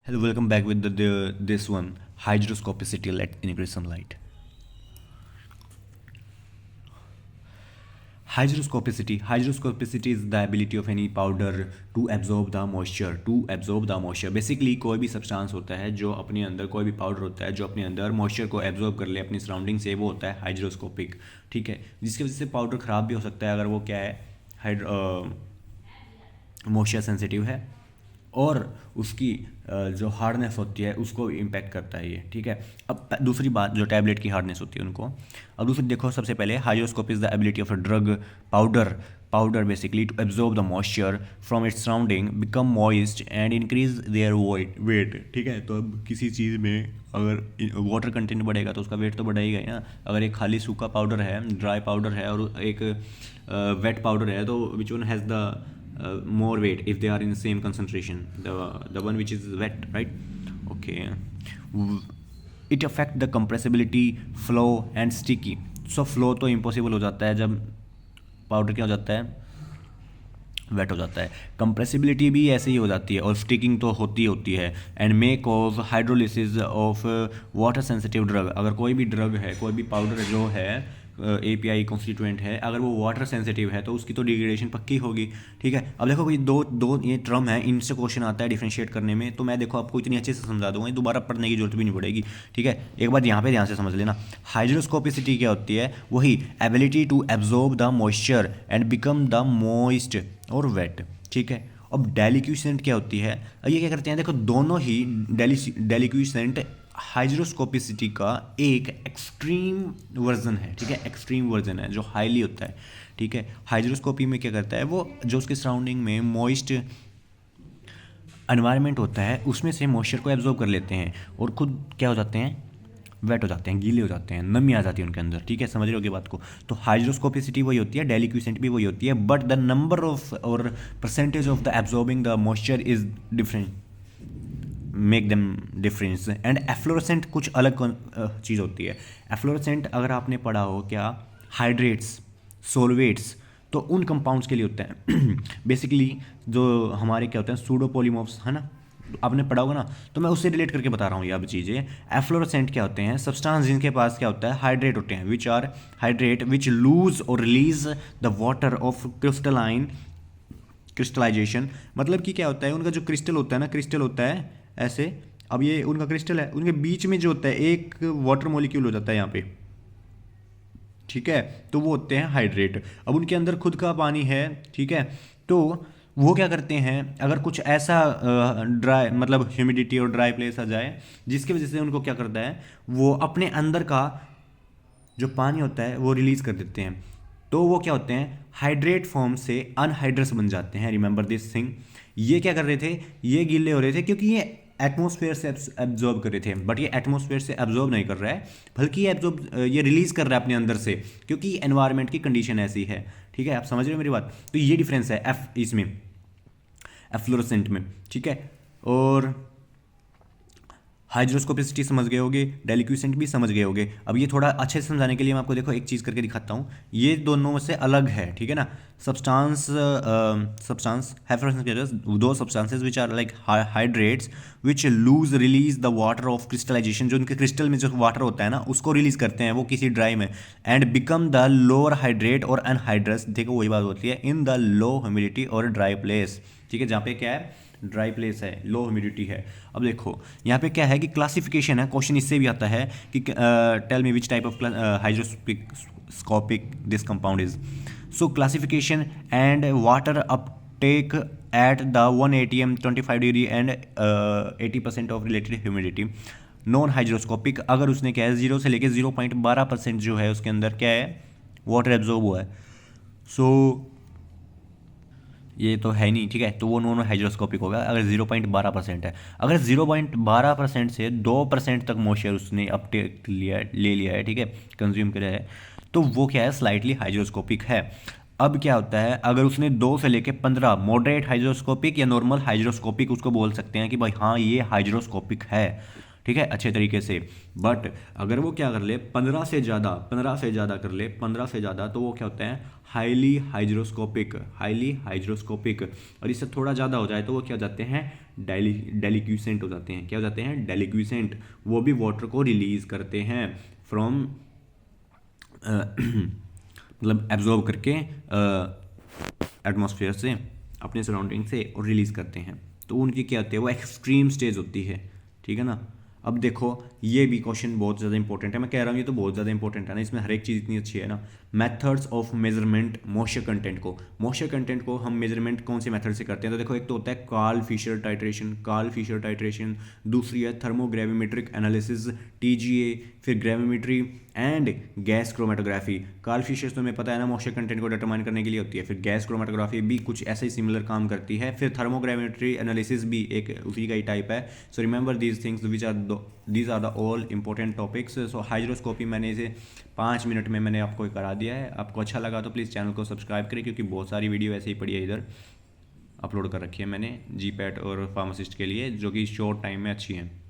Hello, welcome back with this one hydroscopicity let increase sunlight. Hydroscopicity is the ability of any powder to absorb the moisture. Basically कोई भी substance होता है जो अपने अंदर कोई भी पाउडर होता है जो अपने अंदर मॉइस्चर को एब्जॉर्ब कर ले अपनी सराउंडिंग से, वो होता है हाइड्रोस्कोपिक. ठीक है, जिसकी वजह से पाउडर ख़राब भी हो सकता है अगर वो क्या है मॉइस्चर सेंसिटिव है, और उसकी जो हार्डनेस होती है उसको इम्पैक्ट करता है ये. ठीक है, अब दूसरी बात जो टैबलेट की हार्डनेस होती है उनको. अब दूसरी देखो, सबसे पहले hydroscope is the ability of a drug powder basically to absorb the moisture from its surrounding, become moist and increase their weight. ठीक है, तो अब किसी चीज़ में अगर वाटर कंटेंट बढ़ेगा तो उसका वेट तो बढ़ेगा ही ना. अगर एक खाली सूखा पाउडर है, ड्राई पाउडर है, और एक वेट पाउडर है, तो which one has the more weight if they are in the same concentration, the one which is wet, right? Okay. It affect the compressibility, flow and sticky. So flow तो impossible हो जाता है जब powder क्या हो जाता है, wait हो जाता है. कंप्रेसिबिलिटी भी ऐसे ही हो जाती है, और स्टिकिंग तो होती है. And may cause hydrolysis of water sensitive drug. अगर कोई भी ड्रग है, कोई भी पाउडर जो है API कॉन्स्टिट्यूएंट है, अगर वो वाटर सेंसिटिव है तो उसकी तो डिग्रेडेशन पक्की होगी. ठीक है, अब देखो ये दो ये टर्म है, इनसे क्वेश्चन आता है डिफरेंशिएट करने में, तो मैं देखो आपको इतनी अच्छे से समझा दूंगा, दोबारा पढ़ने की जरूरत भी नहीं पड़ेगी. ठीक है, एक बार यहाँ पे ध्यान से समझ लेना. हाइड्रोस्कोपिसिटी क्या होती है? वही ability to absorb the moisture and become the moist or wet. ठीक है, अब डेलिक्यूसेंट क्या होती है? अब ये क्या करते हैं, देखो दोनों ही डेलिक्यूसेंट हाइड्रोस्कोपिसिटी का एक एक्सट्रीम वर्जन है. ठीक है, एक्सट्रीम वर्जन है जो हाईली होता है. ठीक है, हाइड्रोस्कोपी में क्या करता है, वो जो उसके सराउंडिंग में मॉइस्ट एनवायरनमेंट होता है उसमें से मॉइस्चर को एब्जॉर्ब कर लेते हैं, और खुद क्या हो जाते हैं, वेट हो जाते हैं, गीले हो जाते हैं, नमी आ जाती है उनके अंदर. ठीक है, समझ रहे हो बात को? तो हाइड्रोस्कोपिसिटी वही होती है, डेलिक्यूसेंट भी वही होती है, बट द नंबर ऑफ और percentage of the absorbing the moisture is different, make them difference. And efflorescent कुछ अलग चीज़ होती है. एफ्लोरेसेंट अगर आपने पढ़ा हो क्या, हाइड्रेट्स, सोलवेट्स, तो उन कंपाउंड्स के लिए होते हैं. बेसिकली जो हमारे क्या होते हैं, सूडोपोलीमॉर्फ्स, है ना, आपने पढ़ा होगा ना, तो मैं उससे रिलेट करके बता रहा हूँ ये अब चीज़ें. एफ्लोरेसेंट क्या होते हैं? सब्सटेंस जिनके पास क्या होता है, हाइड्रेट होते हैं, which are hydrate which lose और release the water of crystallization. मतलब कि क्या होता है, उनका जो क्रिस्टल होता है ना, क्रिस्टल होता है ऐसे. अब ये उनका क्रिस्टल है, उनके बीच में जो होता है एक वाटर मॉलिक्यूल हो जाता है यहाँ पे. ठीक है, तो वो होते हैं हाइड्रेट. अब उनके अंदर खुद का पानी है. ठीक है, तो वो क्या करते हैं, अगर कुछ ऐसा ड्राई मतलब ह्यूमिडिटी और ड्राई प्लेस आ जाए जिसकी वजह से उनको क्या करता है, वो अपने अंदर का जो पानी होता है वो रिलीज कर देते हैं. तो वो क्या होते हैं, हाइड्रेट फॉर्म से अनहाइड्रस बन जाते हैं. Remember this thing. ये क्या कर रहे थे, ये गीले हो रहे थे क्योंकि ये एटमॉस्फेयर से एब्जॉर्ब कर रहे थे, बट ये एटमॉस्फेयर से एब्जॉर्ब नहीं कर रहा है, बल्कि ये रिलीज कर रहा है अपने अंदर से, क्योंकि एनवायरनमेंट की कंडीशन ऐसी है. ठीक है, आप समझ रहे हो मेरी बात? तो ये डिफरेंस है इसमें एफ्लोरेसेंट में. ठीक है, और हाइड्रोस्कोपिसिटी समझ गए होगे, डेलिक्यूसेंट भी समझ गए होगे. अब ये थोड़ा अच्छे से समझाने के लिए मैं आपको देखो एक चीज़ करके दिखाता हूँ. ये दोनों से अलग है. ठीक है ना, सब्सटेंस दो substances which are like hydrates which lose release the water of crystallization. जो उनके क्रिस्टल में जो वाटर होता है ना, उसको रिलीज करते हैं वो किसी ड्राई में, and become the lower hydrate और अनहाइड्रस. देखो वही बात होती है, इन द लो ह्यूमिडिटी और ड्राई प्लेस. ठीक है, जहाँ पे क्या है, ड्राई प्लेस है, लो ह्यूमिडिटी है. अब देखो यहाँ पे क्या है कि क्लासिफिकेशन है, क्वेश्चन इससे भी आता है कि tell me which type of hygroscopic this compound is. So classification and water uptake at the 1 atm 25 degree and 80% of related humidity. Non hygroscopic, अगर उसने क्या है 0 से लेकर 0.12% जो है उसके अंदर क्या है, वाटर एब्जॉर्ब हुआ है. सो ये तो है नहीं. ठीक है, तो वो नॉन हाइड्रोस्कोपिक होगा अगर 0.12% है. अगर 0.12% से 2% तक मॉइस्चर उसने अपटेक ले लिया है, ठीक है, कंज्यूम किया है, तो वो क्या है, स्लाइटली हाइड्रोस्कोपिक है. अब क्या होता है, अगर उसने 2 से लेके 15, मॉडरेट हाइड्रोस्कोपिक या नॉर्मल हाइड्रोस्कोपिक उसको बोल सकते हैं कि भाई हाँ ये हाइड्रोस्कोपिक है. ठीक है, अच्छे तरीके से। बट अगर वो क्या कर ले 15 से ज़्यादा, 15 से ज़्यादा कर ले, 15 से ज़्यादा, तो वो क्या होता है हाईली हाइड्रोस्कोपिक, हाईली हाइड्रोस्कोपिक। और इससे थोड़ा ज़्यादा हो जाए तो वो क्या हो जाते हैं डेलिक्यूसेंट हो जाते हैं। क्या हो जाते हैं डेलिक्यूसेंट। वो भी वाटर को रिलीज़ करते हैं फ्रॉम मतलब एब्जॉर्ब करके एटमॉस्फेयर से, अपने सराउंडिंग से, और रिलीज़ करते हैं। तो उनकी क्या होती है वो एक्सट्रीम स्टेज होती है, ठीक है ना। अब देखो ये भी क्वेश्चन बहुत ज़्यादा इंपॉर्टेंट है, मैं कह रहा हूँ ये तो बहुत ज़्यादा इंपॉर्टेंट है ना, इसमें हर एक चीज़ इतनी अच्छी है ना। Methods of measurement moisture content को हम मेजरमेंट कौन से मेथड से करते हैं, तो देखो एक तो होता है कार्ल फिशर टाइट्रेशन, दूसरी है थर्मोग्रेविमेट्रिक एनालिसिस TGA, फिर gravimetry and gas chromatography. Karl Fischer तो हमें पता है ना मॉइस्चर कंटेंट को डिटरमाइन करने के लिए होती है, फिर गैस क्रोमेटोग्राफी भी कुछ ऐसे ही सिमिलर काम करती है, फिर थर्मोग्रेविमेट्री एनालिसिस भी एक उसी का ही टाइप है। So remember these things these are the all important topics. So hydroscopy मैंने इसे 5 मिनट में मैंने आपको करा दिया है। आपको अच्छा लगा तो प्लीज़ चैनल को सब्सक्राइब करें, क्योंकि बहुत सारी वीडियो ऐसे ही पड़ी है इधर अपलोड कर रखी है मैंने GPAT और फार्मासिस्ट के लिए, जो कि शॉर्ट टाइम में अच्छी हैं।